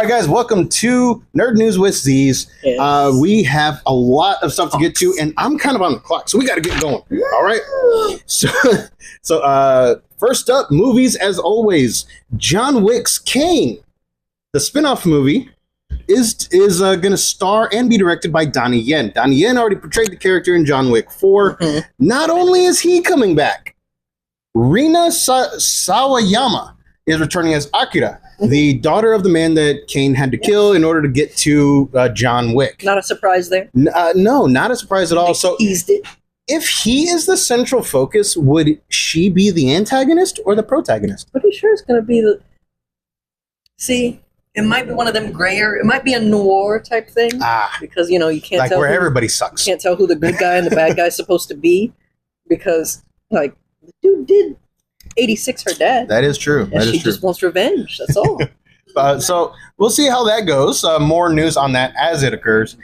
right, guys, welcome to Nerd News with Z's. Yes. We have a lot of stuff to get to, and I'm kind of on the clock, so we got to get going. All right. So, first up, movies as always. John Wick's Kane, the spin-off movie, is going to star and be directed by Donnie Yen. Donnie Yen already portrayed the character in John Wick 4. Not only is he coming back, Rina Sawayama is returning as Akira, the daughter of the man that Kane had to kill in order to get to John Wick. Not a surprise there. No, not a surprise at all. They So, teased it. if he is the central focus, would she be the antagonist or the protagonist? Pretty sure it's going to be the. See, it might be one of them grayer. It might be a noir type thing. Because you can't Like tell where who, everybody sucks. can't tell who the good guy and the bad guy is supposed to be, because the dude did 86 her dad. That is true. And That she is true. just wants revenge. That's all. So we'll see how that goes. More news on that as it occurs.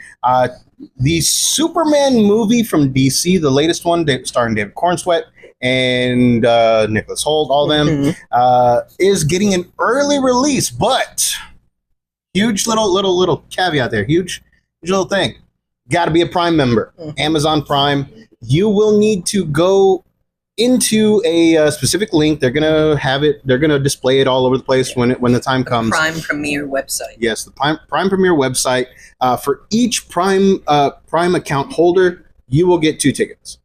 The Superman movie from DC, the latest one, starring David Cornsweet and Nicholas Hoult, all them, is getting an early release. But huge little caveat there. Huge little thing. Got to be a Prime member. Amazon Prime. You will need to go into a specific link. They're gonna have it. They're gonna display it all over the place when the time comes. Prime Premiere website. Yes, the Prime Premiere website. For each Prime account holder, you will get 2 tickets.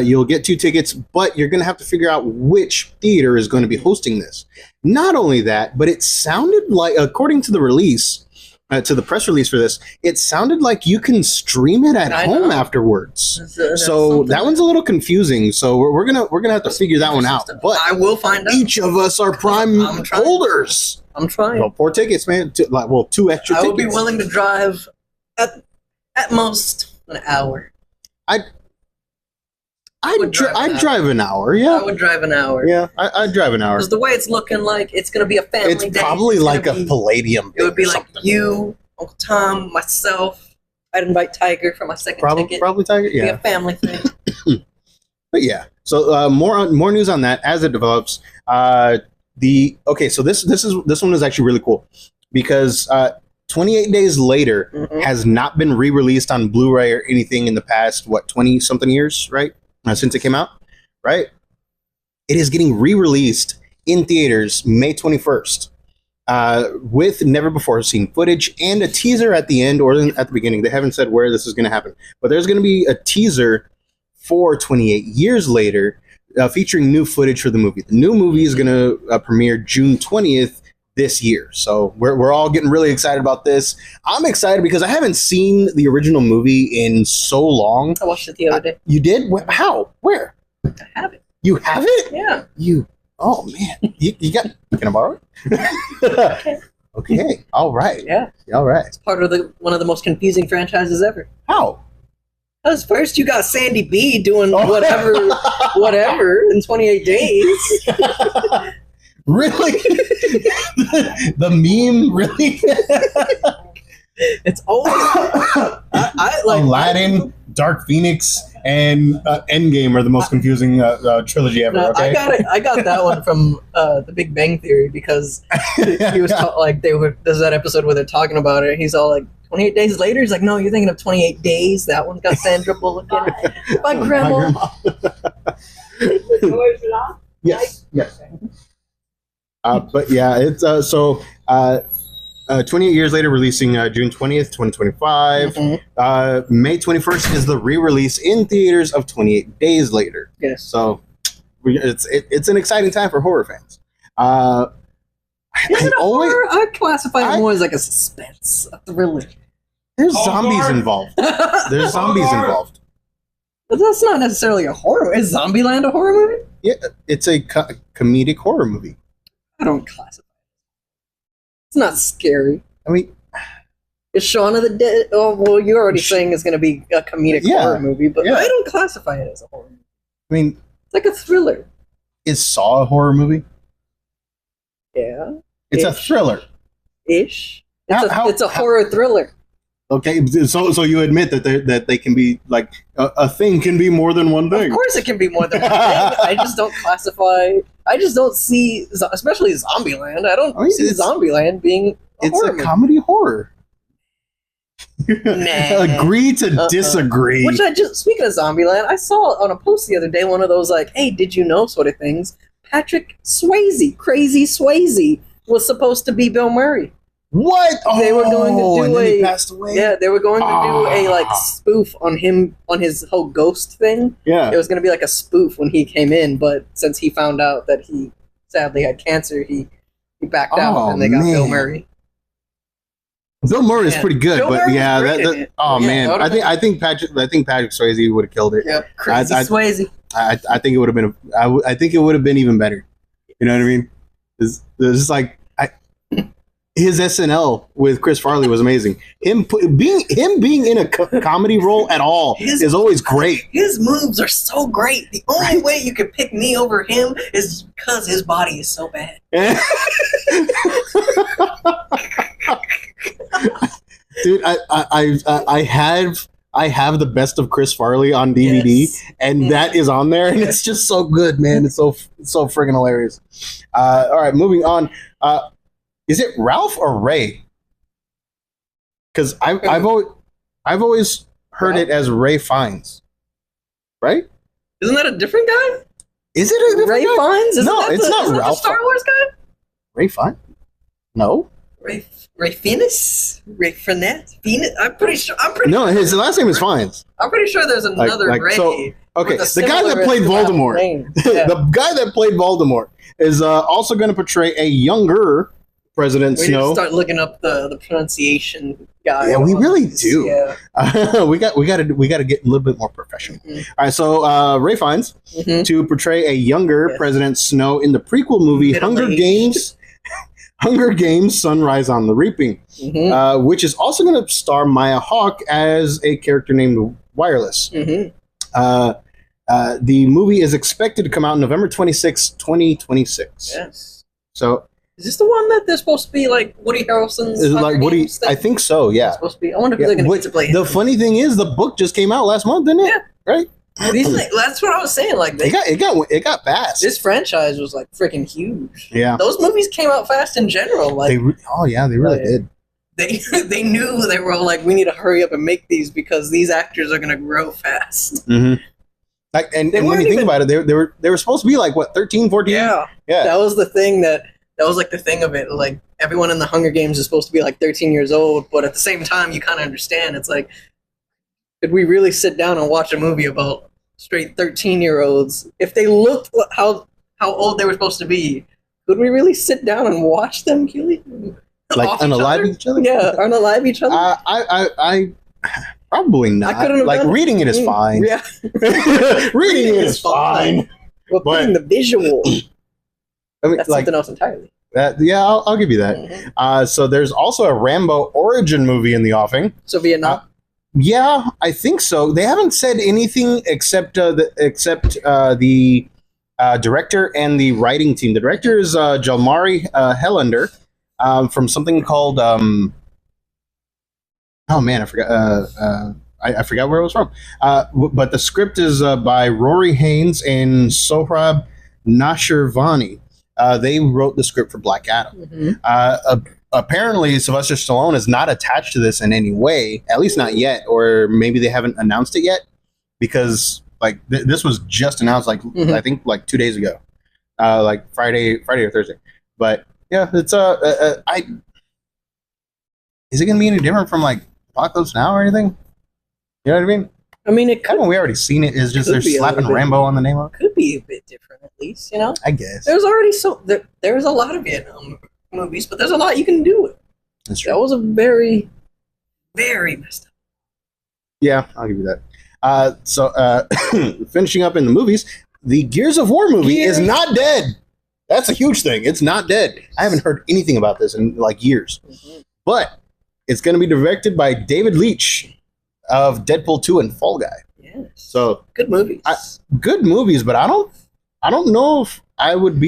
You'll get 2 tickets, but you're gonna have to figure out which theater is going to be hosting this. Not only that, but it sounded like, according to the release, to the press release for this, it sounded like you can stream it at home afterwards. So that one's a little confusing. So we're gonna have to figure that one out. But I will find out. Each of us are Prime holders. I'm trying. Well, 4 tickets, man. 2 extra tickets. I would be willing to drive at most an hour. I'd drive an hour. Yeah, I would drive an hour. Yeah, I'd drive an hour. Because the way it's looking like, it's going to be a family day. It's probably like a Palladium. It would be or like something. you, Uncle Tom, myself. I'd invite Tiger for my second ticket. Probably Tiger. It'd be Yeah, a family thing. but yeah. So more news on that as it develops. So this one is actually really cool because 28 Days Later has not been re-released on Blu-ray or anything in the past 20 something years, right? Since it came out, right? It is getting re-released in theaters May 21st with never before seen footage and a teaser at the end or at the beginning. They haven't said where this is going to happen, but there's going to be a teaser for 28 Years Later featuring new footage for the movie. The new movie is going to premiere June 20th this year. So we're all getting really excited about this. I'm excited because I haven't seen the original movie in so long. I watched it the other day. You did? How? Where? I have it. You have it? Yeah. Oh man. You got, can I borrow it? Okay. All right. Yeah. All right. It's part of one of the most confusing franchises ever. How? Because first you got Sandy B doing whatever in 28 days. Really? The meme, really? It's always I like Aladdin, Dark Phoenix, and Endgame are the most confusing trilogy ever. No, okay, I got that one from The Big Bang Theory because he was there's that episode where they're talking about it. He's all like 28 Days Later. He's like, no, you're thinking of 28 Days. That one's got Sandra Bullock in it. My grandma. Yes. But yeah, it's 28 Years Later, releasing June 20th, 2025. May 21st is the re-release in theaters of 28 Days Later. Yes. So it's an exciting time for horror fans. Is it a horror? I classify it more as like a suspense, a thriller. There's zombies involved. There's zombies involved. But that's not necessarily a horror. Is Zombieland a horror movie? Yeah, it's a comedic horror movie. I don't classify it. It's not scary. I mean, is Shaun of the Dead? Oh, well, you're already saying it's going to be a comedic horror movie, but I don't classify it as a horror movie. I mean, it's like a thriller. Is Saw a horror movie? Yeah. It's a thriller. Ish. It's a horror thriller. Okay, so you admit that they can be like a thing can be more than one thing. Of course, it can be more than one thing. I just don't classify. I just don't see, especially Zombieland. I don't see Zombieland being It's horror a movie. comedy horror. Nah. Agree to disagree. Which speaking of Zombieland, I saw on a post the other day one of those like, "Hey, did you know?" sort of things. Patrick Swayze, Crazy Swayze, was supposed to be Bill Murray. What? They were going to do and then he passed away. Yeah, they were going to do a like spoof on him on his whole ghost thing. Yeah. It was going to be like a spoof when he came in, but since he found out that he sadly had cancer, he backed out and they got Bill Murray. Bill Murray is pretty good, Bill but Murray yeah, was great in it. oh Yeah, man, I think Patrick Swayze would have killed it. Yeah, Crazy Swayze. I think it would have been. I think it would have been even better. You know what I mean? It's just like his SNL with Chris Farley was amazing. Him being in a comedy role at all is always great. His moves are so great. The only way you could pick me over him is because his body is so bad. Dude, I have the best of Chris Farley on DVD, and that is on there, and it's just so good, man. It's so friggin' hilarious. All right, moving on. Is it Ralph or Ray? Because I've always heard it as Ray Fiennes, right? Isn't that a different guy? Is it a different Ray guy? Fiennes? No, it's not Ralph. Ralph. Star Wars guy? Ray Fiennes? No. Ray Fiennes? Ray Fiennes? I'm pretty sure. No, his last name is Fiennes. I'm pretty sure there's another Ray. So, okay, the guy that played Voldemort. Yeah. The guy that played Voldemort is also going to portray a younger President We Snow. need to start looking up the pronunciation guy. Yeah, we really do. Yeah. we got to get a little bit more professional. Mm-hmm. All right, so Ray Fiennes to portray a younger President Snow in the prequel movie Hunger Games: Sunrise on the Reaping, which is also going to star Maya Hawke as a character named Wireless. The movie is expected to come out November 26, 2026. Yes. So. Is this the one that they're supposed to be like Woody Harrelson's? Is it like Woody? I think so. Yeah. It's supposed to be. I wonder if they're going to get to play. The funny thing is, the book just came out last month, didn't it? Yeah. Right. That's what I was saying. Like it got fast. This franchise was like freaking huge. Yeah. Those movies came out fast in general. Like they really did. They knew they were all like, we need to hurry up and make these because these actors are going to grow fast. Mm-hmm. Like and when you think about it, they were supposed to be like what 13, 14? Yeah. That was the thing that was like the thing of it. Like everyone in the Hunger Games is supposed to be like 13 years old, but at the same time, you kind of understand. It's like, could we really sit down and watch a movie about straight 13-year-olds if they looked how old they were supposed to be? Could we really sit down and watch them, Keely? Like unalive each other? Yeah, unalive each other. I probably not. I couldn't have like done reading it is fine. Yeah, reading it is fine. But putting the visual. I mean, That's like, something else entirely. Yeah, I'll give you that. So there's also a Rambo origin movie in the offing. So Vietnam. Yeah, I think so. They haven't said anything except the director and the writing team. The director is Jalmari Helander from something called oh man, I forgot. I forgot where it was from. But the script is by Rory Haynes and Sohrab Nashirvani. They wrote the script for Black Adam. Apparently, Sylvester Stallone is not attached to this in any way, at least not yet, or maybe they haven't announced it yet, because like this was just announced, like I think like 2 days ago, like Friday or Thursday. But yeah, it's is it gonna be any different from like Apocalypse Now or anything? You know what I mean? I mean, it could. Haven't we already seen it? Is just they're slapping Rambo on the name of it? Could be a bit different, at least, you know. I guess there's already there's a lot of Vietnam movies, but there's a lot you can do with it. That's true. That was a very, very messed up. Yeah, I'll give you that. So finishing up in the movies, the Gears of War movie is not dead. That's a huge thing. It's not dead. I haven't heard anything about this in like years, but it's going to be directed by David Leitch of Deadpool 2 and Fall Guy. Yes. So good movies. Good movies, but I don't know if I would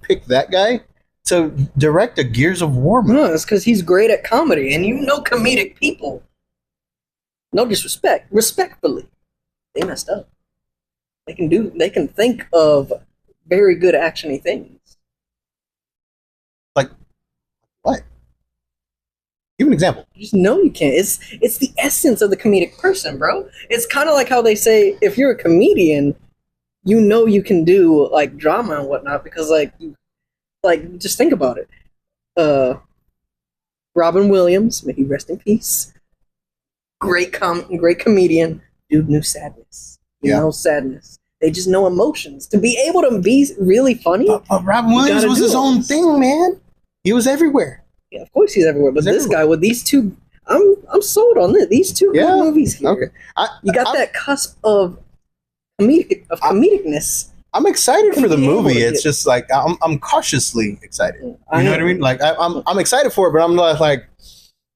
pick that guy to direct a Gears of War movie. No, it's because he's great at comedy, and you know comedic people. No disrespect, respectfully, they messed up. They can think of very good actiony things. Like what? Give an example. You just know you can't. It's the essence of the comedic person, bro. It's kind of like how they say if you're a comedian, you know you can do like drama and whatnot because like just think about it. Robin Williams, may he rest in peace. Great comedian. Dude knew sadness. You know sadness. They just know emotions. To be able to be really funny. But Robin Williams was his own thing, man. He was everywhere. Yeah, of course he's everywhere. But this guy with these two, I'm sold on it. These two good movies here. Okay. You got that cusp of comedicness. I'm excited for the movie. It's just like I'm cautiously excited. You know what I mean? Like I'm excited for it, but I'm not like,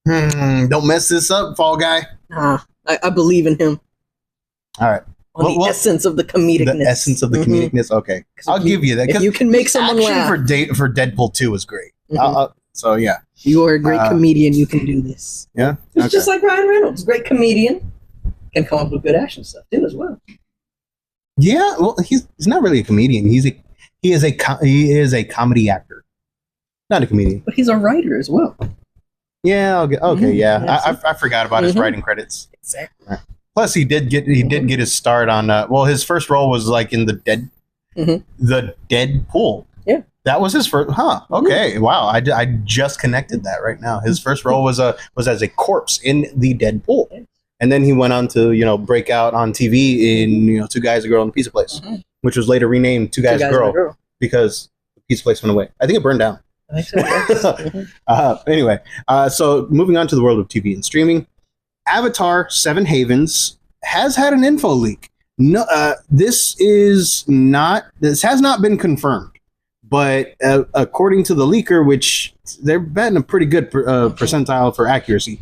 don't mess this up, Fall Guy. Nah, I believe in him. All right. The essence of the comedicness. The essence of the comedicness. Okay, I'll give you that. If you can make someone laugh. For Deadpool 2 was great. So yeah, you are a great comedian. You can do this. Yeah, it's just like Ryan Reynolds, great comedian, can come up with good action stuff too as well. Yeah, well, he's not really a comedian. He is a comedy actor, not a comedian. But he's a writer as well. Yeah. Okay. Yeah. I forgot about his writing credits. Exactly. Right. Plus, he did get his start on. His first role was like in the Deadpool. Yeah. That was his first. Huh. Okay. Wow. I just connected that right now. His first role was as a corpse in the Deadpool. Yeah. And then he went on to, break out on TV in, Two Guys, a Girl, and a Pizza Place, which was later renamed Two Guys, a Girl because the Pizza Place went away. I think it burned down. I think so. Anyway, so moving on to the world of TV and streaming, Avatar: Seven Havens has had an info leak. No, this has not been confirmed, but according to the leaker, which they're betting a pretty good percentile for accuracy.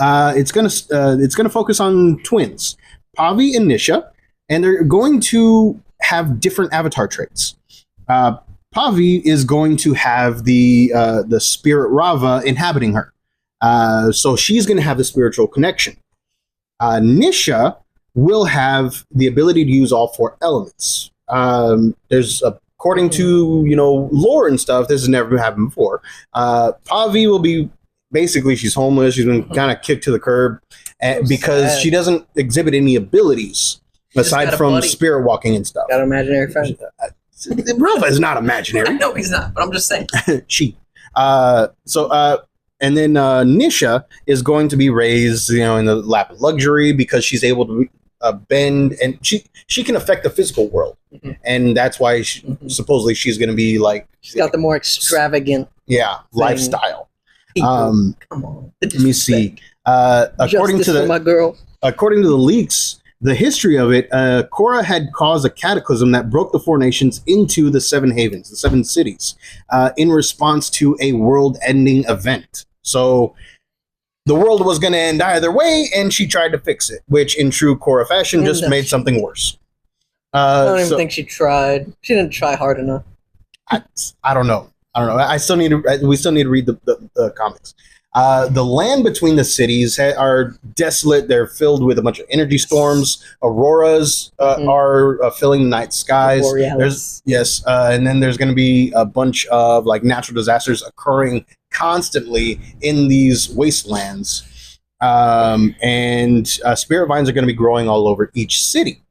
It's gonna focus on twins, Pavi and Nisha, and they're going to have different avatar traits. Pavi is going to have the spirit Rava inhabiting her, so she's going to have the spiritual connection. Nisha will have the ability to use all four elements. There's according to lore and stuff, this has never happened before. Pavi will be. Basically, she's homeless. She's been kind of kicked to the curb because she doesn't exhibit any abilities aside from spirit walking and stuff. Got an imaginary friend. Rava is not imaginary. No, he's not. But I'm just saying. She. And then Nisha is going to be raised, in the lap of luxury because she's able to bend and she can affect the physical world, and that's why supposedly she's going to be like. She's got the more extravagant. Lifestyle. Come on. Let me see. According to the leaks, the history of it, Korra had caused a cataclysm that broke the four nations into the Seven Havens, the seven cities, in response to a world-ending event. So the world was going to end either way, and she tried to fix it, which, in true Korra fashion, just made something worse. I don't even think she tried. She didn't try hard enough. I don't know. We still need to read the comics. The land between the cities are desolate. They're filled with a bunch of energy storms. Auroras are filling the night skies. And then there's going to be a bunch of like natural disasters occurring constantly in these wastelands. And spirit vines are going to be growing all over each city.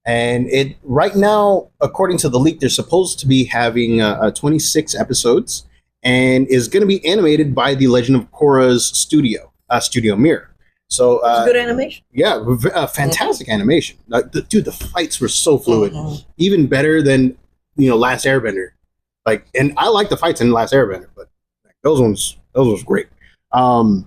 And right now, according to the leak, they're supposed to be having 26 episodes, and is going to be animated by the Legend of Korra's studio, Studio Mir. So good animation. Yeah, fantastic animation. Dude, the fights were so fluid, even better than Last Airbender. And I like the fights in Last Airbender, but those ones great. A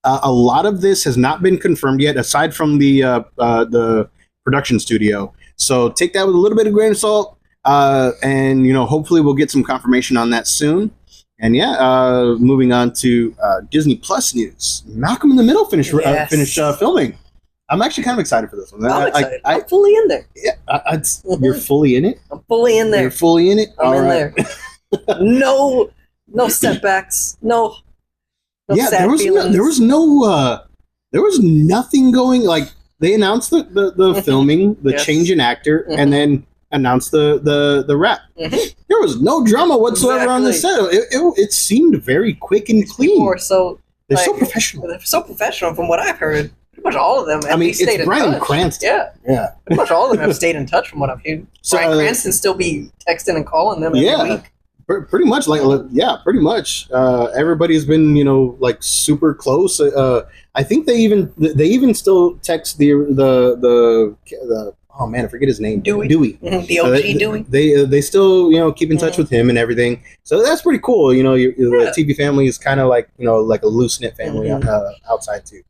lot of this has not been confirmed yet, aside from the production studio. So take that with a little bit of grain of salt, and hopefully we'll get some confirmation on that soon. And moving on to Disney Plus news. Malcolm in the Middle finished filming. I'm actually kind of excited for this one. I'm excited. I'm fully in there. Yeah, you're fully in it. I'm fully in there. You're fully in it. I'm in there. No setbacks. No. Sad feelings. There was nothing going like. They announced the filming, the change in actor, and then announced the wrap. There was no drama whatsoever on the set. It seemed very quick and clean. People were so They're Like, so professional. They're so professional, from what I've heard. Pretty much all of them. I mean, stayed it's in Bryan touch. Cranston. Yeah, Yeah. pretty much all of them have stayed in touch, from what I've heard. So, Bryan Cranston still be texting and calling them every week. Pretty much, yeah, pretty much. Everybody's been, like super close. I think they even still text the oh man, I forget his name. Dewey. Mm-hmm. The OG Dewey. They still keep in touch with him and everything. So that's pretty cool. The TV family is kind of like like a loose knit family outside too.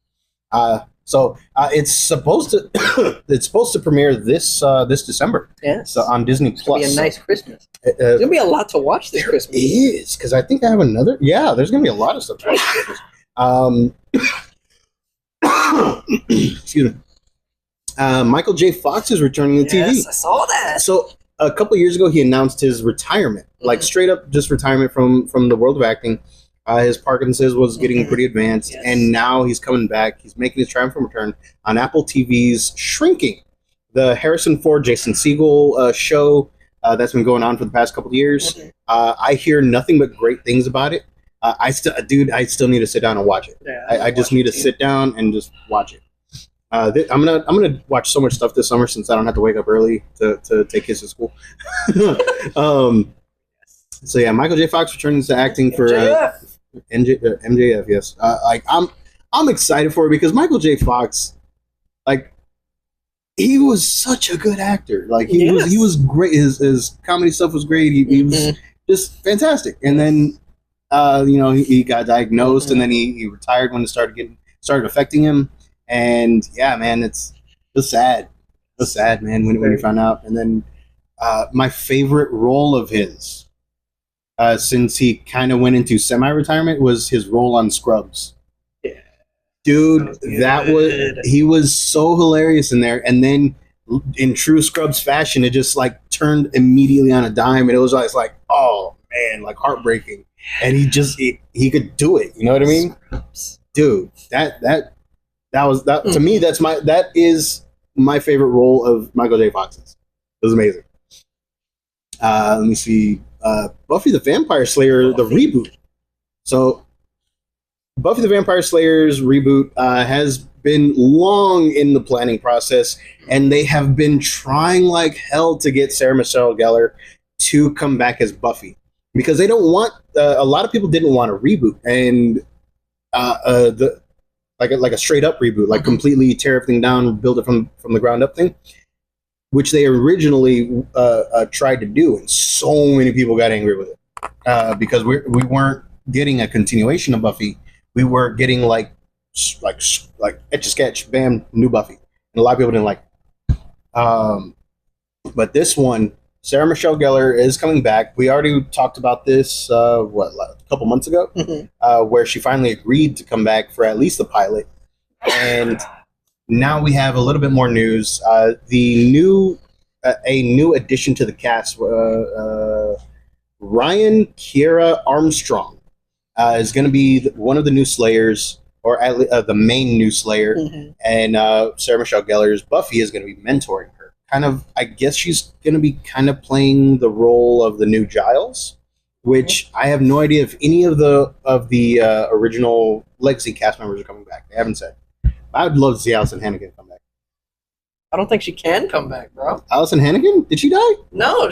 So it's supposed to premiere this December. Yeah. So on Disney Plus. It'll be a nice Christmas. There's gonna be a lot to watch this Christmas. It is, because I think I have another. Yeah, there's gonna be a lot of stuff to watch this Christmas. Excuse me. Michael J. Fox is returning to TV. Yes, I saw that. So a couple years ago, he announced his retirement, like straight up just retirement from the world of acting. His Parkinson's was getting pretty advanced, and now he's coming back. He's making his triumphant return on Apple TV's Shrinking, the Harrison Ford, Jason Segel show that's been going on for the past couple of years. I hear nothing but great things about it. I still need to sit down and watch it. Yeah, I just need to sit down and just watch it. I'm gonna watch so much stuff this summer since I don't have to wake up early to take kids to school. So yeah, Michael J. Fox returns to acting for MJF. Yes, I'm excited for it because Michael J. Fox, he was such a good actor. He was great. His comedy stuff was great. He was just fantastic. And then he got diagnosed, and then he retired when it started affecting him. And yeah, man, it was sad. It was sad, man, when he found out. And then my favorite role of his, since he kind of went into semi-retirement, was his role on Scrubs. Yeah. Dude, he was so hilarious in there. And then in true Scrubs fashion, it just turned immediately on a dime, and it was always oh man, heartbreaking. And he could do it. You know what I mean? Scrubs. Dude, that to me, that is my favorite role of Michael J. Fox's. It was amazing. Let me see. Buffy the Vampire Slayer, the reboot. So, Buffy the Vampire Slayer's reboot has been long in the planning process, and they have been trying like hell to get Sarah Michelle Gellar to come back as Buffy, because they don't want. A lot of people didn't want a reboot, and like a straight up reboot, completely tear everything down, build it from the ground up thing, which they originally tried to do, and so many people got angry with it because we weren't getting a continuation of Buffy. We were getting like etch a sketch, bam, new Buffy, and a lot of people didn't like it. But this one, Sarah Michelle Gellar is coming back. We already talked about this a couple months ago, where she finally agreed to come back for at least the pilot, and now we have a little bit more news. A new addition to the cast, Ryan Kiera Armstrong, is going to be one of the new Slayers, or at least the main new Slayer, and Sarah Michelle Gellar's Buffy is going to be mentoring her. Kind of, I guess she's going to be kind of playing the role of the new Giles, which I have no idea if any of the original Legacy cast members are coming back. They haven't said. I would love to see Allison Hannigan come back. I don't think she can come back, bro. Allison Hannigan? Did she die? No,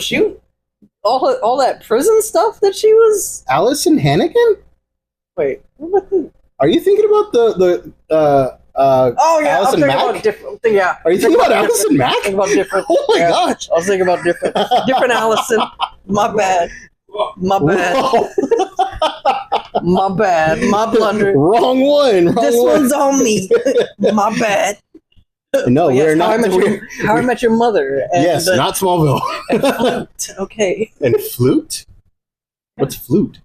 all that prison stuff that she was. Allison Hannigan? Wait, what the? Are you thinking about the oh yeah, Allison I'm thinking Mack? about different. Yeah. Are you thinking about Allison Mack? Thinking about different. Oh my gosh! I was thinking about different Allison. My bad. My bad. My bad. My blunder. Wrong one. This one's on me. My bad. No, we're not. How I Met Your Mother. And, yes, not Smallville. And Flute. Okay. And Flute? What's Flute?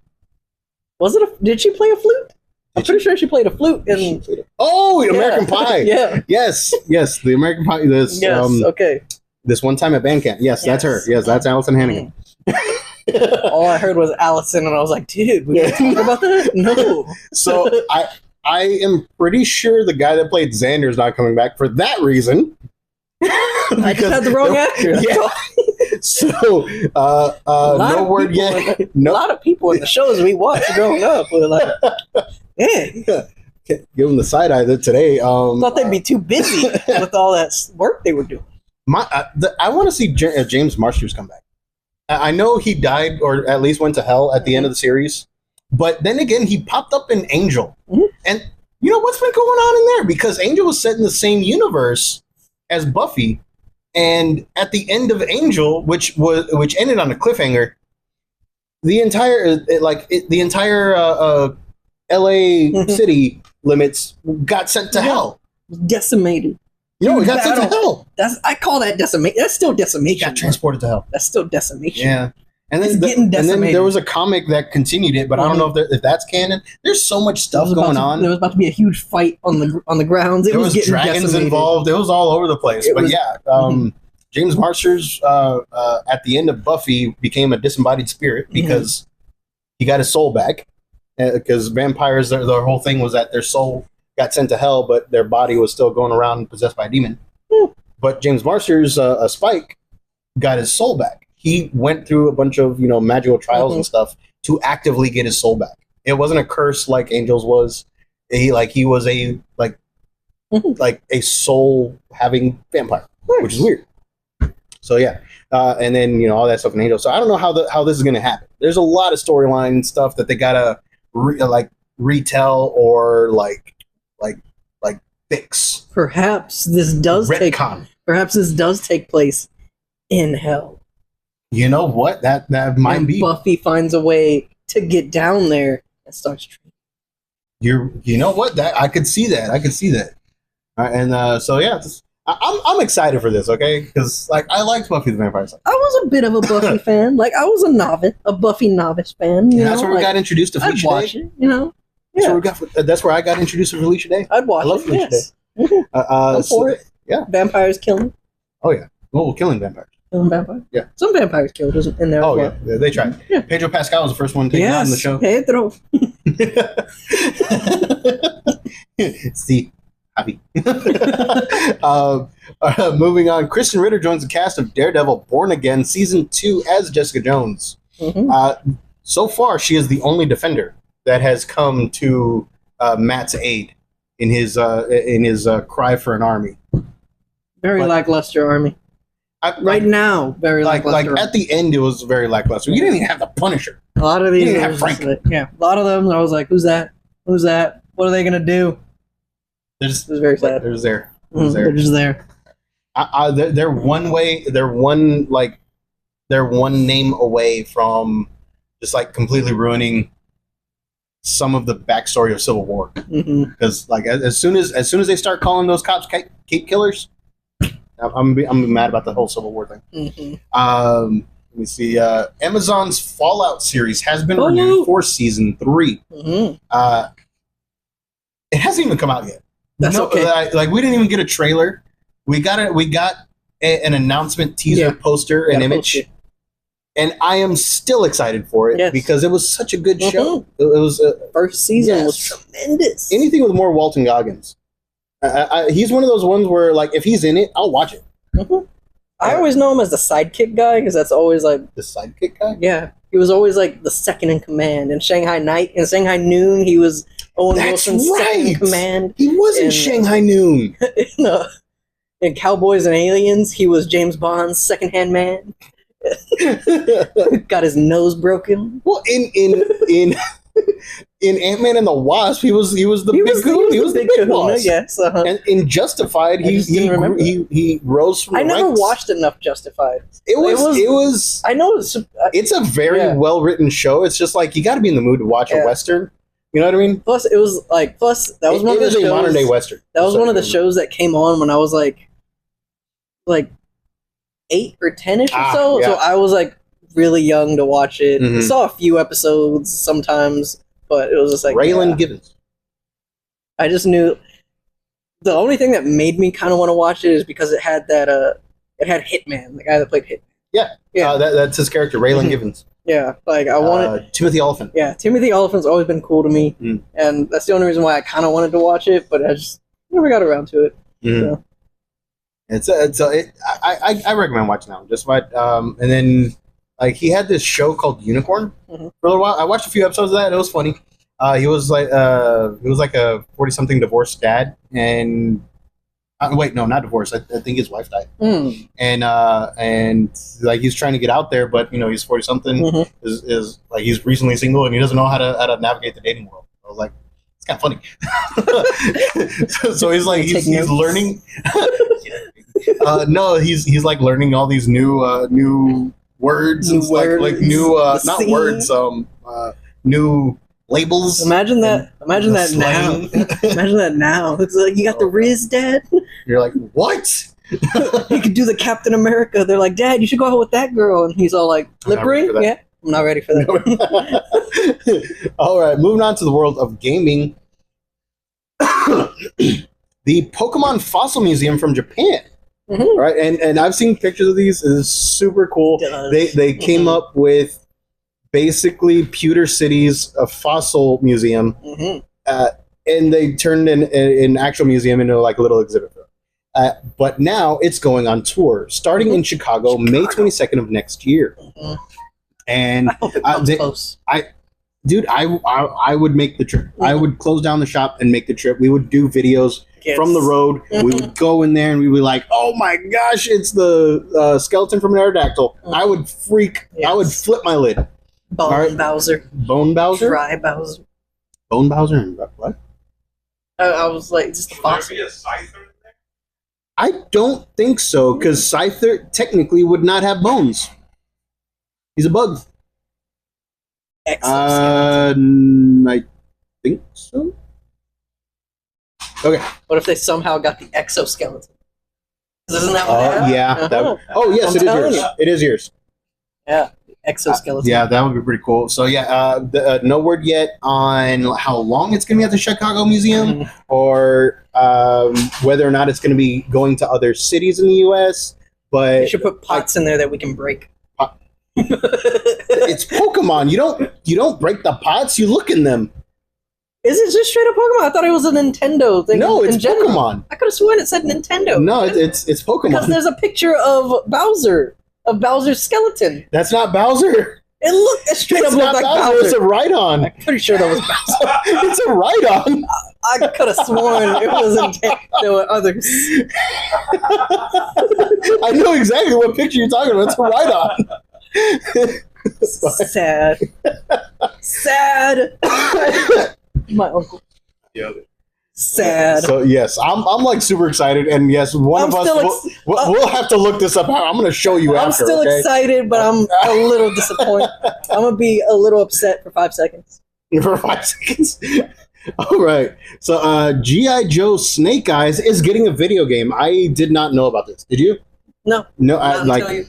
Was it did she play a flute? I'm pretty sure she played a flute in. Oh, American Pie. Yeah. Yes, the American Pie. This. Yes. Okay. This one time at band camp. Yes, that's her. Yes, that's Allison Hannigan. All I heard was Allison, and I was like, dude, we can talk about that? No. So I am pretty sure the guy that played Xander is not coming back for that reason. I just had the wrong actor. So, no word yet. A No, lot of people in the shows we watched growing up were like, yeah, give them the side eye today. thought they'd be too busy with all that work they were doing. I want to see James Marsters come back. I know he died, or at least went to hell at the end of the series. But then again, he popped up in Angel, and you know what's been going on in there, because Angel was set in the same universe as Buffy, and at the end of Angel, which ended on a cliffhanger, the entire L.A. city limits got sent to hell. Decimated. No, it got sent to hell. I call that decimation. That's still decimation. Got transported to hell. That's still decimation. Yeah. And It's then, getting decimated. and then there was a comic that continued it, but I don't know if that's canon. There's so much stuff going on. There was about to be a huge fight on the grounds. There was getting dragons decimated. involved. It was all over the place. James Marsters at the end of Buffy became a disembodied spirit because he got his soul back. Because vampires, their whole thing was that their soul got sent to hell, but their body was still going around possessed by a demon. But James Marsters, Spike, got his soul back. He went through a bunch of magical trials and stuff to actively get his soul back. It wasn't a curse like Angel's was. He was a a soul having vampire, which is weird. So yeah, and then all that stuff in Angel. So I don't know how this is going to happen. There's a lot of storyline stuff that they gotta retell or fix. Perhaps this does Retcon. Perhaps this does take place in hell. You know what? That might and be. Buffy finds a way to get down there and starts training. You know what? That I could see that. So yeah, I'm excited for this. Okay, because I liked Buffy the Vampire Slayer. I was a bit of a Buffy fan. I was a Buffy novice fan. That's where we got introduced to Felicia Day. I'd watch it. Yeah. That's where I got introduced to Felicia Day. I'd watch it. I love Felicia Day. I'm for it. Yeah. Vampires killing. Oh yeah. Well, killing vampires. Killing vampires. Yeah. Some vampires killed in there. Oh as well. yeah, they tried. Yeah. Pedro Pascal was the first one taken out on the show. Pedro. See, happy. Moving on, Kristen Ritter joins the cast of Daredevil: Born Again season 2 as Jessica Jones. So far, she is the only Defender that has come to Matt's aid in his cry for an army. Very lackluster army. Right now, very lackluster. At the end, it was very lackluster. You didn't even have the Punisher. A lot of these, you didn't have Frank. A lot of them. I was like, "Who's that? Who's that? What are they gonna do?" It was very sad. They're just there. They're just there. They're one way. They're one name away from just completely ruining some of the backstory of Civil War. Because as soon as they start calling those cops cape killers, I'm mad about the whole Civil War thing. Let me see. Amazon's Fallout series has been renewed for season 3. It hasn't even come out yet. That's okay. We didn't even get a trailer. We got an announcement teaser poster, an image, and I am still excited for it because it was such a good show. It was first season was tremendous. Anything with more Walton Goggins. He's one of those ones where if he's in it, I'll watch it. I always know him as the sidekick guy because that's always the sidekick guy. Yeah, he was always the second in command. In Shanghai Night, in Shanghai Noon, he was Owen Wilson's second in command. He was in Shanghai Noon. In Cowboys and Aliens, he was James Bond's second-hand man. Got his nose broken. Well, in Ant-Man and the Wasp, he was the big kahuna. He was the big boss. Yes. And in Justified, he rose from the ranks. I never watched enough Justified. It was. I know it's a very well written show. It's just you got to be in the mood to watch a Western. You know what I mean? Plus, it was that was one of the shows. A modern day Western. That was one of the shows that came on when I was like 8 or 10ish or so. Yeah. So I was really young to watch it. I saw a few episodes sometimes, but it was just Raylan Givens. I just knew the only thing that made me kind of want to watch it is because it had that it had Hitman, the guy that played Hitman. Yeah. That's his character, Raylan Givens. Yeah, I wanted Timothy Olyphant. Yeah, Timothy Olyphant's always been cool to me, and that's the only reason why I kind of wanted to watch it, but I just never got around to it. So. I recommend watching that one. Just what and then like he had this show called Unicorn for a little while. I watched a few episodes of that. It was funny. He was like a 40-something divorced dad, and wait, no, not divorced. I think his wife died, and like he's trying to get out there, but he's 40-something, is like he's recently single, and he doesn't know how to navigate the dating world. I was like, it's kind of funny. so he's like he's learning. No, he's like learning all these new words and like new not words new labels. Imagine that now. Imagine that now. It's like, you got the Riz, Dad? You're like, what? He could do the Captain America. They're like, Dad, you should go out with that girl. And he's all like, lip ring? Yeah, I'm not ready for that. All right, moving on to the world of gaming. The Pokemon Fossil Museum from Japan. Right, and I've seen pictures of these. It's super cool. They came up with basically Pewter City's a fossil museum, and they turned an actual museum into like a little exhibit. But now it's going on tour, starting in Chicago, May 22nd of next year. And I would make the trip. I would close down the shop and make the trip. We would do videos from the road. We would go in there and we'd be like, oh my gosh, it's the skeleton from an Aerodactyl. I would freak. I would flip my lid. Bowser. Bone Bowser? Dry Bowser. Bone Bowser and what? I was like, just a fossil. I don't think so, because Scyther technically would not have bones. He's a bug. I think so. Okay. What if they somehow got the exoskeleton? Isn't that what yeah. Yes, it is yours. It is yours. Yeah, exoskeleton. Yeah, that would be pretty cool. So yeah, no word yet on how long it's going to be at the Chicago Museum, or whether or not it's going to be going to other cities in the U.S. But you should put pots in there that we can break. It's Pokemon. You don't break the pots. You look in them. Is it just straight up Pokemon? I thought it was a Nintendo thing. No, it's Pokemon. I could have sworn it said Nintendo. No, it's Pokemon. Because there's a picture of Bowser's skeleton. That's not Bowser. It straight up looked like Bowser. It's a Rhydon. I'm pretty sure that was Bowser. It's a Rhydon. I could have sworn it wasn't. There were others. I know exactly what picture you're talking about. It's a Rhydon. Sad. My uncle. Yeah. Sad. So yes, I'm like super excited, and yes, one of us we'll have to look this up. I'm going to show you after. I'm still excited, but I'm a little disappointed. I'm going to be a little upset for 5 seconds. For 5 seconds. All right. So G.I. Joe Snake Eyes is getting a video game. I did not know about this. Did you? No.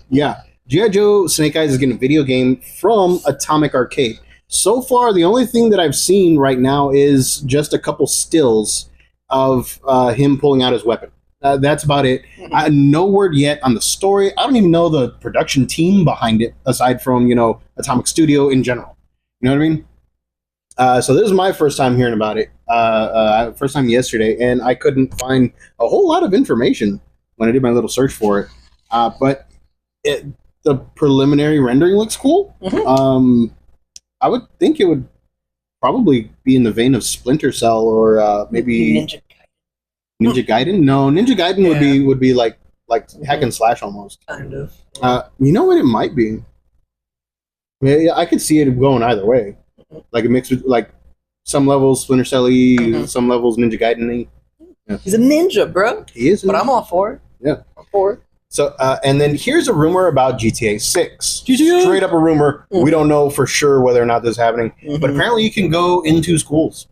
Yeah. G.I. Joe Snake Eyes is getting a video game from Atomic Arcade. So far, the only thing that I've seen right now is just a couple stills of him pulling out his weapon. That's about it. No word yet on the story. I don't even know the production team behind it, aside from, Atomic Studio in general. You know what I mean? So this is my first time hearing about it. First time yesterday, and I couldn't find a whole lot of information when I did my little search for it. But the preliminary rendering looks cool. I would think it would probably be in the vein of Splinter Cell or maybe Ninja Gaiden. No, Ninja Gaiden would be like hack and slash almost. Kind of. You know what it might be? Yeah, I could see it going either way. Like a mix with like some levels Splinter Cell-y, some levels Ninja Gaiden-y. Yeah. He's a ninja, bro. He is, but I'm all for it. Yeah, I'm for it. So, and then here's a rumor about GTA 6. Straight up a rumor. We don't know for sure whether or not this is happening. But apparently you can go into schools.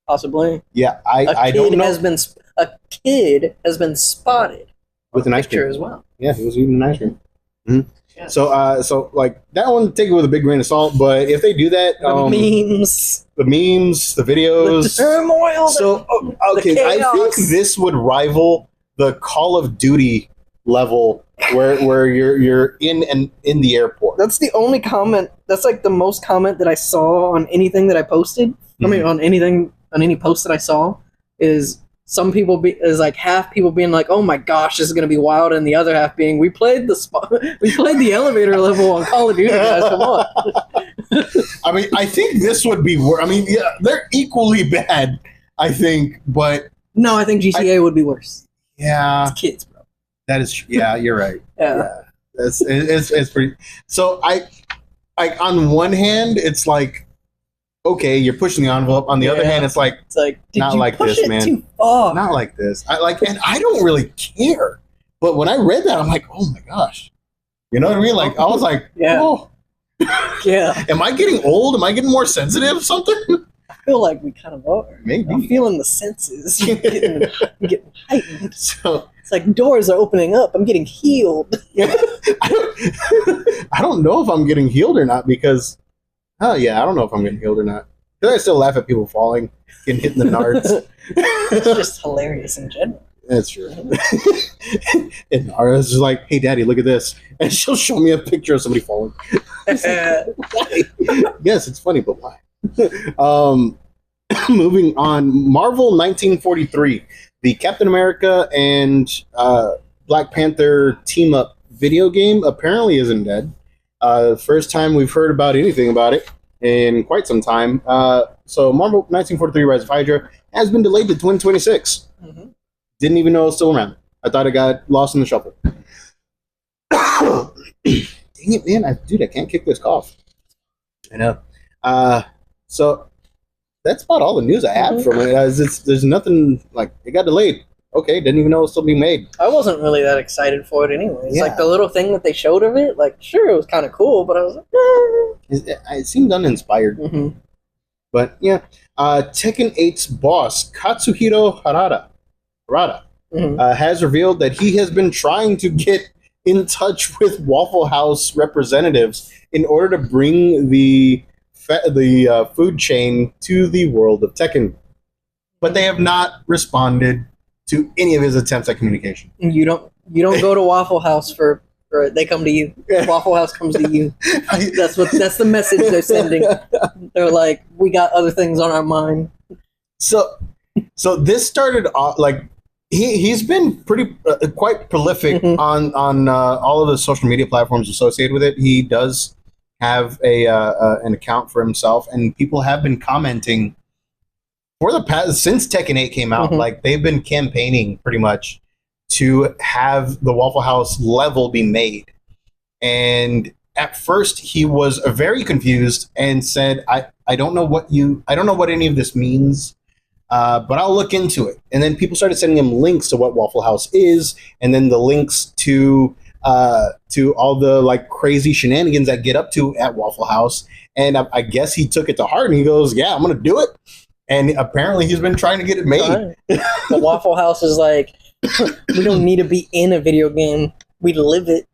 Possibly. Yeah, I don't know. A kid has been spotted with an ice cream as well. Yeah, he was eating an ice cream. Yeah. So like that one, take it with a big grain of salt. But if they do that, the memes, the videos, the turmoil. So okay, I think this would rival the Call of Duty level where you're in the airport. That's the only comment. That's like the most comment that I saw on anything that I posted. I mean, on any post that I saw is some people is like half people being like, "Oh my gosh, this is gonna be wild," and the other half being, "We played the elevator level on Call of Duty, guys. Come on." I mean, I think this would be worse. I mean, yeah, they're equally bad, I think, but No, I think GTA would be worse. yeah, It's kids, bro. that is true. Yeah, you're right. Yeah. It's pretty. So I on one hand, it's like, okay, you're pushing the envelope. On the other hand, it's like, It's like, did Not you like push this, it man. too far? not like this. And I don't really care. But when I read that, I'm like, oh my gosh. You know what I mean? Like, I was like, Yeah. oh, Yeah, am I getting old? Am I getting more sensitive? Something? I feel like we kind of are. Maybe. I'm feeling the senses getting heightened. So It's like doors are opening up. I'm getting healed. I don't know if I'm getting healed or not because, I don't know if I'm getting healed or not. Because I still laugh at people falling, getting hit in the nards. It's just hilarious in general. That's true. And Nara's just like, hey, daddy, look at this. And she'll show me a picture of somebody falling. Why? Yes, it's funny, but why? Moving on, Marvel 1943, the Captain America and Black Panther team up video game apparently isn't dead. First time we've heard about anything about it in quite some time. So Marvel 1943 Rise of Hydra has been delayed to 2026. Mhm. Didn't even know it was still around. I thought it got lost in the shuffle. Dang it, man. I can't kick this cough. I know. So that's about all the news I have from it. There's nothing, like, it got delayed. Okay, didn't even know it was still being made. I wasn't really that excited for it anyways. Yeah. Like the little thing that they showed of it, like sure it was kind of cool, but I was like, It seemed uninspired. Mm-hmm. But yeah, Tekken 8's boss, Katsuhiro Harada, Mm-hmm. has revealed that he has been trying to get in touch with Waffle House representatives in order to bring the food chain to the world of Tekken. But they have not responded to any of his attempts at communication. You don't go to Waffle House for they come to you. Waffle House comes to you. That's the message they're sending. They're like, we got other things on our mind. So this started off like he's been quite prolific Mhm. on all of the social media platforms associated with it. He does have an account for himself, and people have been commenting for the past since Tekken 8 came out. Mhm. Like they've been campaigning pretty much to have the Waffle House level be made. And at first he was very confused and said, I don't know what any of this means, but I'll look into it. And then people started sending him links to what Waffle House is, and then the links to all the like crazy shenanigans that get up to at Waffle House. And I guess he took it to heart and he goes, yeah, I'm going to do it. And apparently he's been trying to get it made. Right. The Waffle House is like, we don't need to be in a video game. We live it.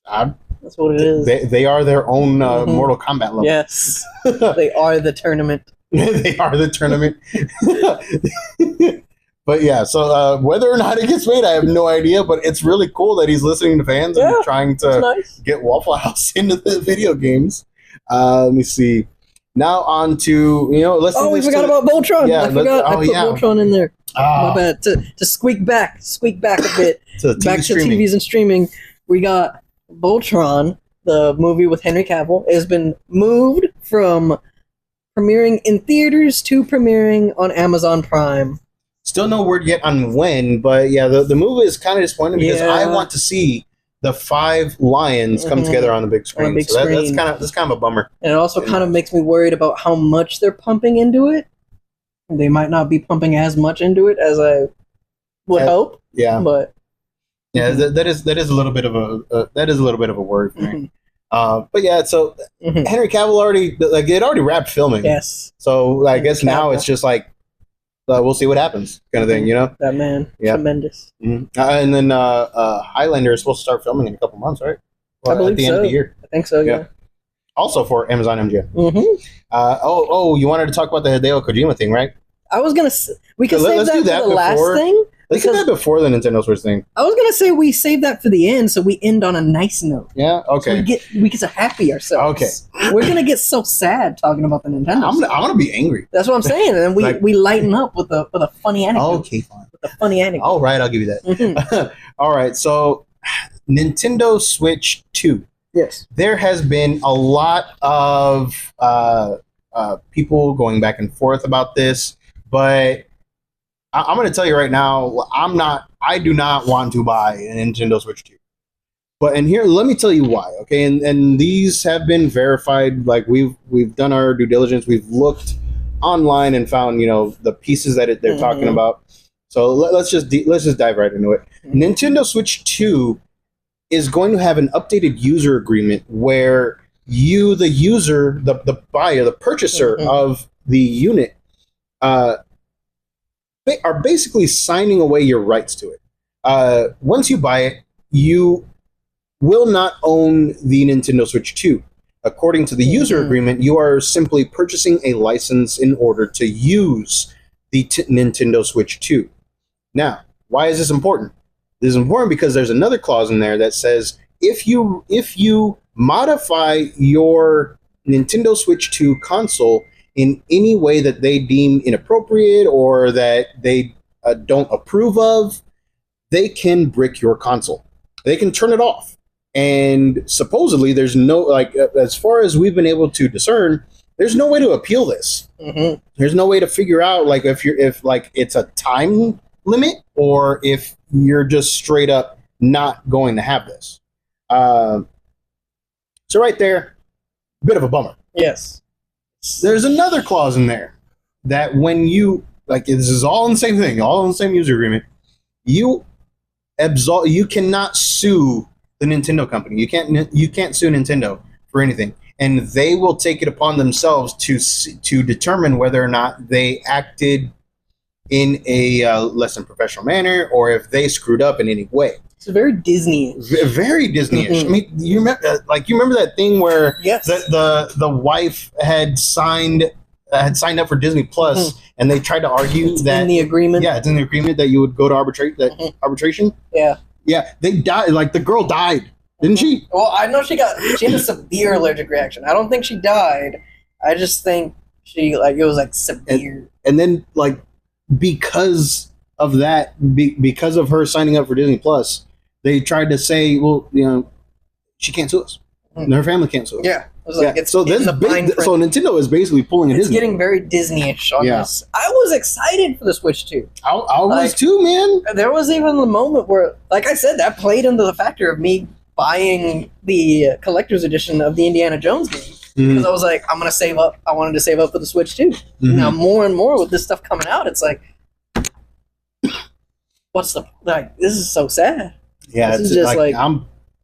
That's what it is. They are their own Mhm. Mortal Kombat level. Yes. They are the tournament. They are the tournament. But yeah, so whether or not it gets made, I have no idea. But it's really cool that he's listening to fans Yeah, and trying It's to nice. get Waffle House into the video games. Let me see. Now on to let's. Oh, do we this forgot to- about Voltron. Yeah, I forgot. I put Voltron in there. Ah, My bad. To squeak back a bit. to TV Back streaming. to TVs and streaming. We got Voltron, the movie with Henry Cavill, has been moved from premiering in theaters to premiering on Amazon Prime. Still no word yet on when, but yeah, the movie is kind of disappointing because Yeah. I want to see the 5 lions come Mhm. together on the big screen. On a big So that's screen. that's kind of a bummer. And it also kind of makes me worried about how much they're pumping into it. They might not be pumping as much into it as I would Yeah. hope, Yeah, but yeah, that is a little bit of a worry for me. But yeah, so Mhm. Henry Cavill it already wrapped filming. yes, So I Henry guess now Cavill. it's just like we'll see what happens, kind of thing, that man, Yeah. tremendous. Mhm. And then Highlander is supposed to start filming in a couple months, right? I believe at the end of so. the year. I think so. Yeah. Also for Amazon MGM. hmm You wanted to talk about the Hideo Kojima thing, right? I was gonna. We could So save let's that do for that the last before- thing, They said that before the Nintendo Switch thing. I was gonna say we save that for the end, so we end on a nice note. Yeah. Okay. So we get so happy ourselves. Okay. We're gonna get so sad talking about the Nintendo. I'm gonna be angry. That's what I'm saying, and Like- we lighten up with a funny anecdote. Okay, fine. With a funny anecdote. All right, I'll give you that. Mhm. All right, so Nintendo Switch 2. Yes. There has been a lot of people going back and forth about this, but I'm going to tell you right now, I do not want to buy a Nintendo Switch 2. And here, let me tell you why. Okay, and these have been verified. Like we've done our due diligence. We've looked online and found the pieces that they're talking about. So let's just dive right into it. Nintendo Switch 2 is going to have an updated user agreement where you, the user, the buyer, the purchaser of the unit, are basically signing away your rights to it. Once you buy it, you will not own the Nintendo Switch 2. According to the user agreement, you are simply purchasing a license in order to use the Nintendo Switch 2. Now, why is this important? This is important because there's another clause in there that says if you modify your Nintendo Switch 2 console in any way that they deem inappropriate or that they don't approve of, they can brick your console. They can turn it off. And supposedly, there's no, as far as we've been able to discern, there's no way to appeal this. There's no way to figure out if it's a time limit or if you're just straight up not going to have this. So right there, bit of a bummer. Yes. There's another clause in there that when you this is all in the same thing, all in the same user agreement. You cannot sue the Nintendo company. You can't sue Nintendo for anything, and they will take it upon themselves to determine whether or not they acted in a less than professional manner or if they screwed up in any way. It's very Disney-ish. Very Disney-ish. I mean, you remember that thing where the wife had signed up for Disney Plus, and they tried to argue it's that in the agreement. Yeah, it's in the agreement that you would go to arbitration. Yeah. Yeah, they died. The girl died, didn't she? Well, I know she had a severe allergic reaction. I don't think she died. I just think she it was severe. And then because of that, because of her signing up for Disney Plus, they tried to say, well, she can't sue us. And her family can't sue us. Yeah. It was it's so in the fine print. So Nintendo is basically pulling a It's Disney. getting very Disney-ish on this. I was excited for the Switch 2. I was too, man. There was even the moment where, like I said, that played into the factor of me buying the collector's edition of the Indiana Jones game. Because I was like, I'm going to save up. I wanted to save up for the Switch 2. Now, more and more with this stuff coming out, it's like, this is so sad. Yeah, this is just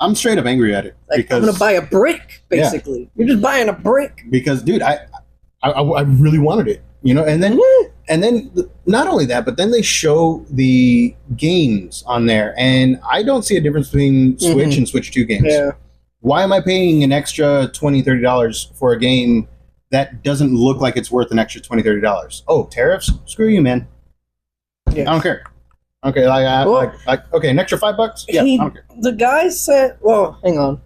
I'm straight up angry at it. Because I'm going to buy a brick, basically. You're just buying a brick. Because, dude, I really wanted it, and then not only that, but then they show the games on there, and I don't see a difference between Switch and Switch 2 games. Yeah. Why am I paying an extra $20, $30 for a game that doesn't look like it's worth an extra $20, $30? Oh, tariffs? Screw you, man. Yeah. I don't care. Okay, okay, an extra $5? Yeah, I don't care. The guy said, well, hang on.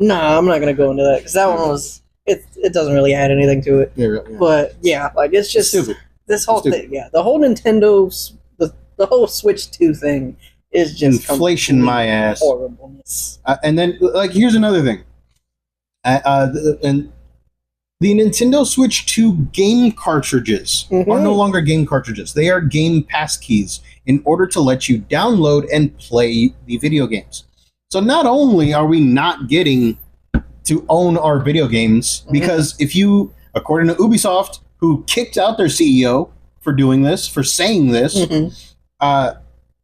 Nah, I'm not going to go into that, because that one was, it doesn't really add anything to it. Yeah. But, yeah, it's just, it's stupid. This whole thing, the whole Nintendo, the whole Switch 2 thing is just inflation my ass. Horribleness. And then, here's another thing. And the Nintendo Switch 2 game cartridges are no longer game cartridges. They are game passkeys in order to let you download and play the video games. So not only are we not getting to own our video games, because if you, according to Ubisoft, who kicked out their CEO for doing this, for saying this,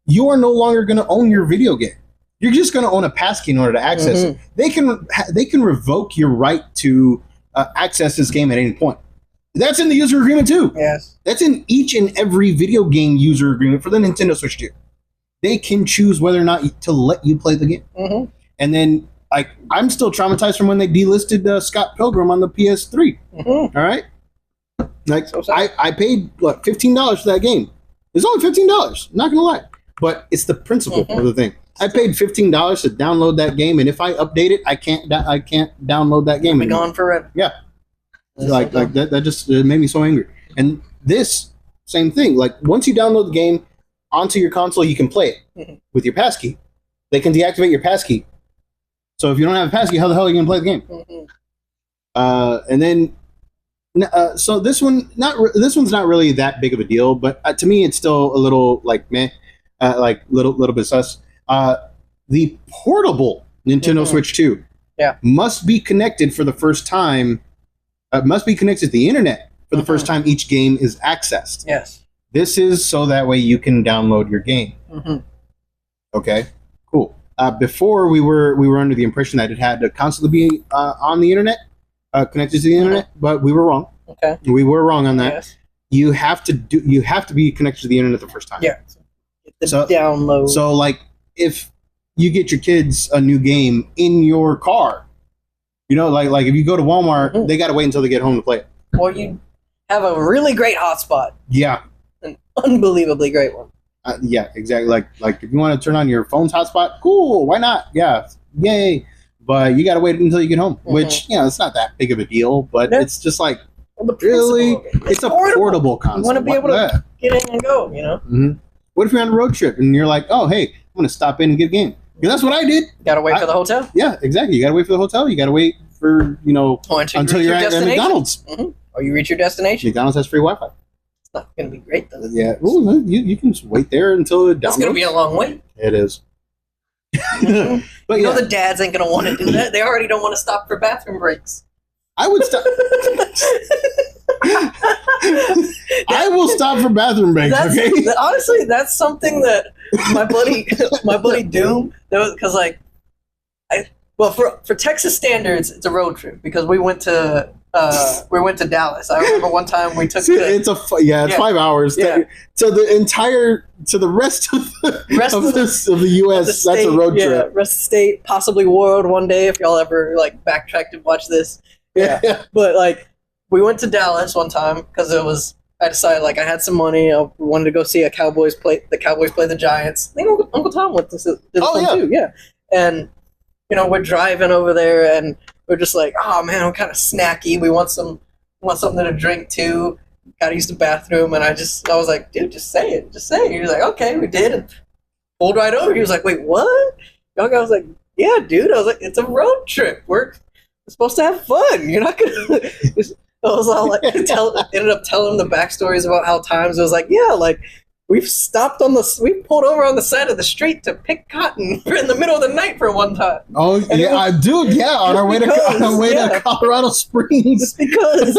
you are no longer going to own your video game. You're just going to own a passkey in order to access it. They can revoke your right to access this game at any point. That's in the user agreement too. Yes. That's in each and every video game user agreement for the Nintendo Switch 2. They can choose whether or not to let you play the game. And then, I'm still traumatized from when they delisted Scott Pilgrim on the PS3. All right? I paid, $15 for that game. It's only $15, not going to lie. but it's the principle of the thing. I paid $15 to download that game, and if I update it, I can't download that game. Be gone forever. Yeah, like that just it made me so angry. And this same thing. Like once you download the game onto your console, you can play it with your passkey. They can deactivate your passkey. So if you don't have a passkey, how the hell are you gonna play the game? And then. So this one's not really that big of a deal, but to me it's still a little like meh, like little bit sus. The portable Nintendo Switch 2 must be connected for the first time. Must be connected to the internet for the first time each game is accessed. Yes. This is so that way you can download your game. Okay, cool. Before we were under the impression that it had to constantly be on the internet. Connected to the internet, but we were wrong. Okay, we were wrong on that. Yes. You have to be connected to the internet the first time. Yeah. So download. So like, if you get your kids a new game in your car, you know, like if you go to Walmart, they got to wait until they get home to play it. Or you have a really great hotspot. Yeah. An unbelievably great one. Yeah, exactly. Like if you want to turn on your phone's hotspot, cool. Why not? Yeah, yay. But you got to wait until you get home, which, you know, it's not that big of a deal, but it's just like, really, it's a portable console. You want to be able to get in and go, you know? What if you're on a road trip and you're like, oh, hey, I'm going to stop in and get a game? Because that's what I did. Got to wait for the hotel. Yeah, exactly. You got to wait for the hotel. You got to wait for, you know, until you're at McDonald's. Or you reach your destination. McDonald's has free Wi-Fi. It's not going to be great, though. Yeah. Ooh, you can just wait there until it downloads. It's going to be a long wait. It is. But you know the dads ain't gonna want to do that. They already don't want to stop for bathroom breaks. I would stop. I will stop for bathroom breaks. Honestly, that's something that my buddy Doom, because like, for Texas standards, it's a road trip because we went to Dallas. I remember one time we took. It's 5 hours. Yeah. To the rest of the U.S. That's a road trip. Rest of the state, possibly world one day if y'all ever like backtracked and watch this. Yeah. But like, we went to Dallas one time because I decided like I had some money. I wanted to go see the Cowboys play the Giants. I think Uncle Tom went to this one too. Yeah. And you know, we're driving over there and we're just like, oh man, I'm kind of snacky. We want something to drink too. Gotta use the bathroom. And I was like, dude, just say it. He was like, okay, we did. And pulled right over. He was like, wait, what? Young guy was like, yeah, dude. I was like, it's a road trip. We're supposed to have fun. You're not gonna. I was all like, ended up telling him the backstories about how times it was like, yeah, like we pulled over on the side of the street to pick cotton in the middle of the night for one time. Oh yeah, dude, yeah, on our way to Colorado Springs. Just because.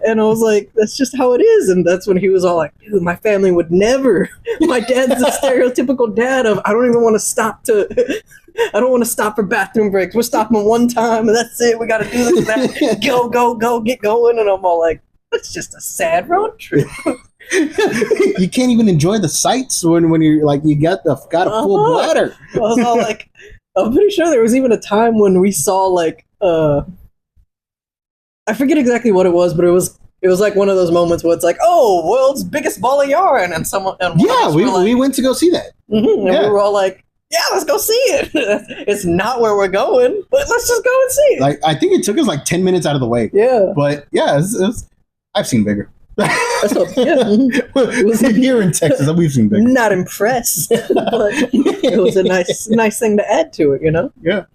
And I was like, that's just how it is. And that's when he was all like, dude, my family would never. My dad's the stereotypical dad of I don't even want to stop I don't want to stop for bathroom breaks. We're stopping one time and that's it. We got to do this and that. Go, get going. And I'm all like, that's just a sad road trip. You can't even enjoy the sights when you're like you got a full bladder. I was all like, I'm pretty sure there was even a time when we saw like I forget exactly what it was, but it was like one of those moments where it's like, oh, world's biggest ball of yarn, and we went to go see that. And we were all like, yeah, let's go see it. It's not where we're going, but let's just go and see it. Like I think it took us like 10 minutes out of the way. Yeah, but yeah, I've seen bigger. That's what, it was here in Texas. We've seen bigger. Not impressed, but it was a nice thing to add to it, you know. Yeah,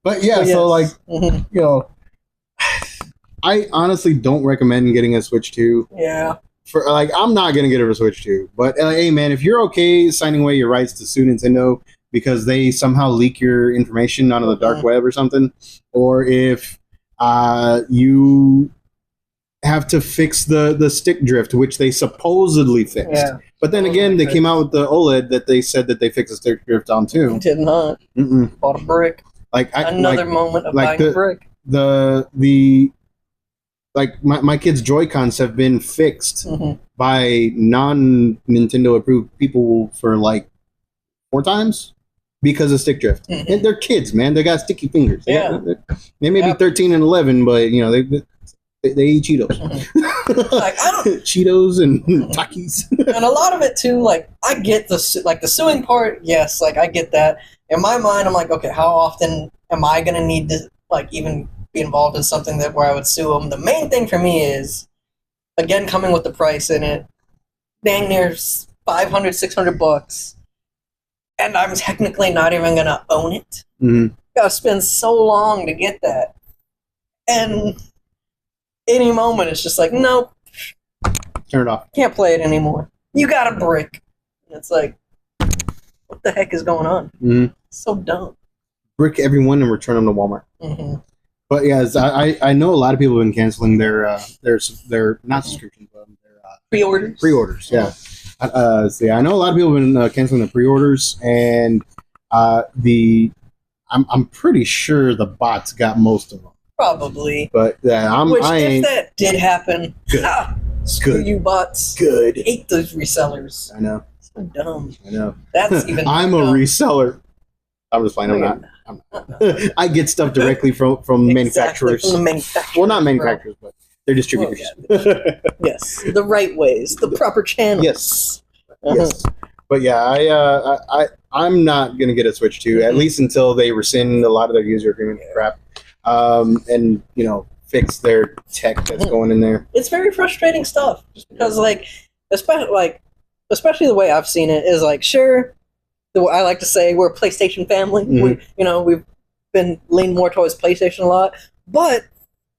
but yeah, so like you know, I honestly don't recommend getting a Switch 2. Yeah. For like, I'm not gonna get a Switch 2. But hey, man, if you're okay signing away your rights to Sue Nintendo because they somehow leak your information onto the dark web or something, or if you have to fix the stick drift, which they supposedly fixed. Yeah. But then again, they came out with the OLED that they said that they fixed the stick drift on too. Did not. Bought a brick. Another moment of buying a brick. My kids' Joy-Cons have been fixed by non-Nintendo approved people for like 4 times because of stick drift. And they're kids, man. They got sticky fingers. They may be 13 and 11, but you know They eat Cheetos. Like, I don't, Cheetos and Takis. and a lot of it too. Like, I get the suing part. Yes, like I get that. In my mind, I'm like, okay, how often am I gonna need to like even be involved in something that where I would sue them? The main thing for me is, again, coming with the price in it, dang near $500, $600, and I'm technically not even gonna own it. Mm-hmm. Gotta spend so long to get that, and any moment it's just like, nope, Turn it off. can't play it anymore. You got a brick. And it's like, what the heck is going on? Mm-hmm. So dumb. Brick everyone and return them to Walmart. Mm-hmm. But yes, I know a lot of people have been canceling their not subscriptions, but their Pre-orders. pre-orders. Yeah. So yeah, I know a lot of people have been canceling the pre-orders, and I'm pretty sure the bots got most of them. Probably. But yeah, Which, I if ain't that did happen, Good. screw Good. you bots. good. Hate those resellers. I know. So dumb. I know. That's even. I'm a dumb. reseller. I'm just playing. I'm not. I get stuff directly from manufacturers. From the manufacturers. Well, not bro. manufacturers, but they're distributors. Yes, the right ways, the proper channels. Yes. Uh-huh. Yes. But yeah, I'm not gonna get a Switch 2 at least until they rescind a lot of their user agreement crap, and fix their tech that's going in there. It's very frustrating stuff, just because especially the way I've seen it is like, sure, I like to say we're a PlayStation family. Mhm. We've been leaning more towards PlayStation a lot, but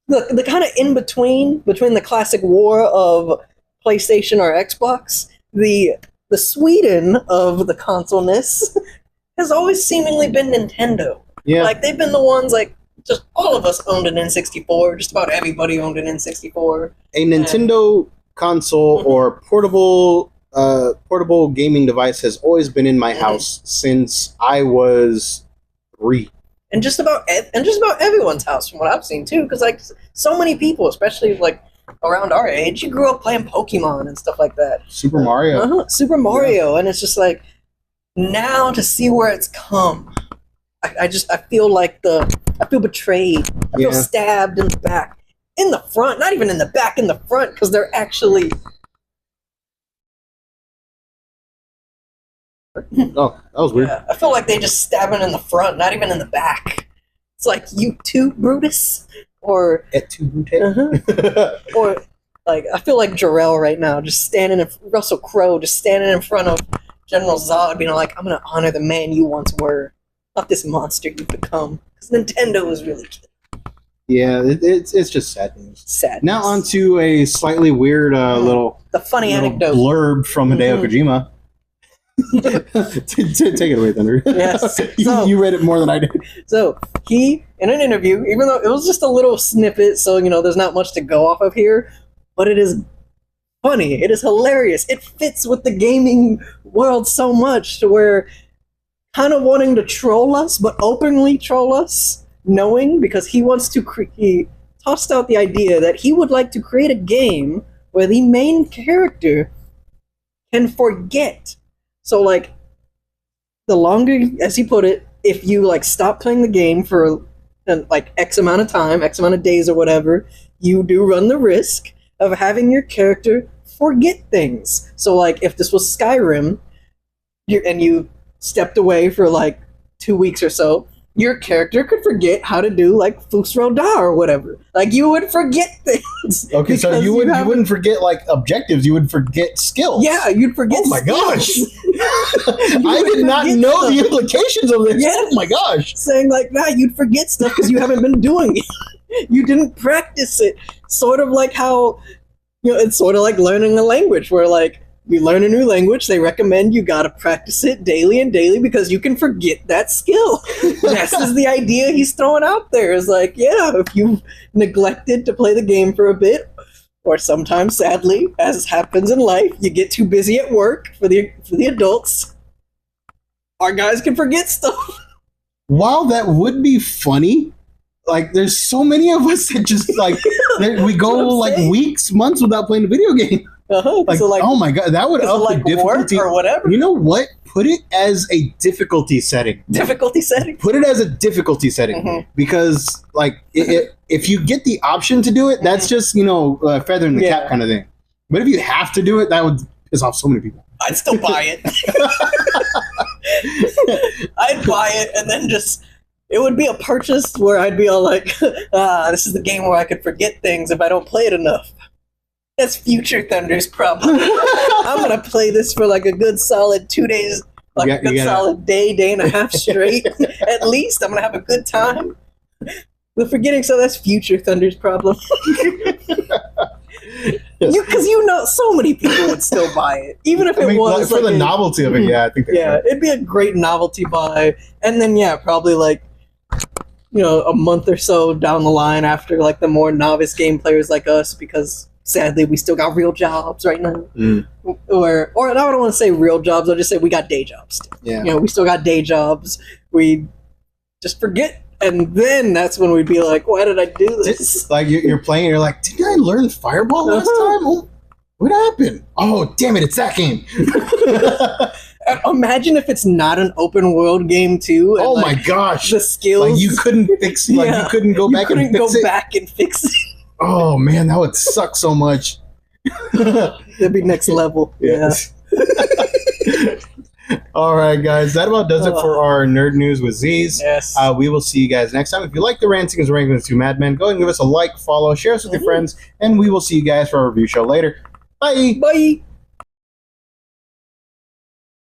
the kind of in between the classic war of PlayStation or Xbox, the Sweden of the console-ness has always seemingly been Nintendo. Yeah. Like, they've been the ones, like, just all of us owned an N64. Just about everybody owned an N64. A Nintendo console or portable gaming device has always been in my house since I was 3. And just about everyone's house, from what I've seen, too. Because, like, so many people, especially, like, around our age, you grew up playing Pokemon and stuff like that. Super Mario. Super Mario. And it's just like, now to see where it's come, I feel like I feel betrayed. I feel stabbed in the back. In the front, not even in the back, in the front, because they're actually... Oh, that was weird. Yeah, I feel like they just stab it in the front, not even in the back. It's like, you too, Brutus? Or... Et tu, Brute? Or, like, I feel like Jarrell right now, just standing in... Russell Crowe, just standing in front of General Zod, being like, I'm gonna honor the man you once were, not this monster you've become. Because Nintendo is really Yeah, it's just sad news. sad. Now on to a slightly weird little funny anecdote. blurb from Hideo Kojima. Take it away, Thunder. Yes. You read it more than I did. So, he, in an interview, even though it was just a little snippet, so, there's not much to go off of here, but it is funny. It is hilarious. It fits with the gaming world so much to where kind of wanting to troll us, but openly troll us, knowing, because he wants to he tossed out the idea that he would like to create a game where the main character can forget. So, like, the longer, as he put it, if you, like, stop playing the game for, like, X amount of time, X amount of days or whatever, you do run the risk of having your character forget things. So, like, if this was Skyrim, and you stepped away for, like, 2 weeks or so, your character could forget how to do, like, Fus Ro Dah or whatever. Like, you would forget things. Okay, so you wouldn't forget, like, objectives. You would forget skills. Yeah, you'd forget Oh my gosh. skills. I did not know the implications of this. Yeah. Oh my gosh. Saying, like, you'd forget stuff because you haven't been doing it. You didn't practice it. Sort of like how, it's sort of like learning a language where, like, you learn a new language, they recommend you gotta practice it daily and daily because you can forget that skill. This is the idea he's throwing out there. Is like, yeah, if you've neglected to play the game for a bit, or sometimes, sadly, as happens in life, you get too busy at work for the adults, our guys can forget stuff. While that would be funny, like, there's so many of us that just, like, we go, like, weeks, months without playing a video game. Like, so like, oh my god, that would is it up the like work difficulty. or whatever? You know what? Put it as a difficulty setting. Difficulty setting. Put it as a difficulty setting Mhm. because, like, if you get the option to do it, that's just feather in the cap kind of thing. But if you have to do it, that would piss off so many people. I'd still buy it. I'd buy it and then just. It would be a purchase where I'd be all like, this is the game where I could forget things if I don't play it enough. That's Future Thunder's problem. I'm going to play this for like a good solid 2 days, like a good solid day and a half straight. At least I'm going to have a good time. With forgetting, so that's Future Thunder's problem. Because so many people would still buy it, even if it was for the novelty of it. Yeah, I think. It'd be a great novelty buy, and then probably like a month or so down the line after like the more novice game players like us, because sadly we still got real jobs right now, or I don't want to say real jobs. I'll just say we got day jobs. Yeah, we still got day jobs. We just forget. And then that's when we'd be like, why did I do this? Like you're playing, you're like, didn't I learn Fireball last time? Oh, what happened? Oh, damn it, it's that game. Imagine if it's not an open world game too. And oh my gosh. The skills. Like you couldn't fix it. Like you couldn't go back and fix it. back and fix it. Oh man, that would suck so much. That'd be next level. Yes. Yeah. All right, guys. That about does it for our nerd news with Z's. Yes. We will see you guys next time. If you like the Rantings and Rankings with two Madmen, go ahead and give us a like, follow, share us with your friends, and we will see you guys for our review show later. Bye. Bye.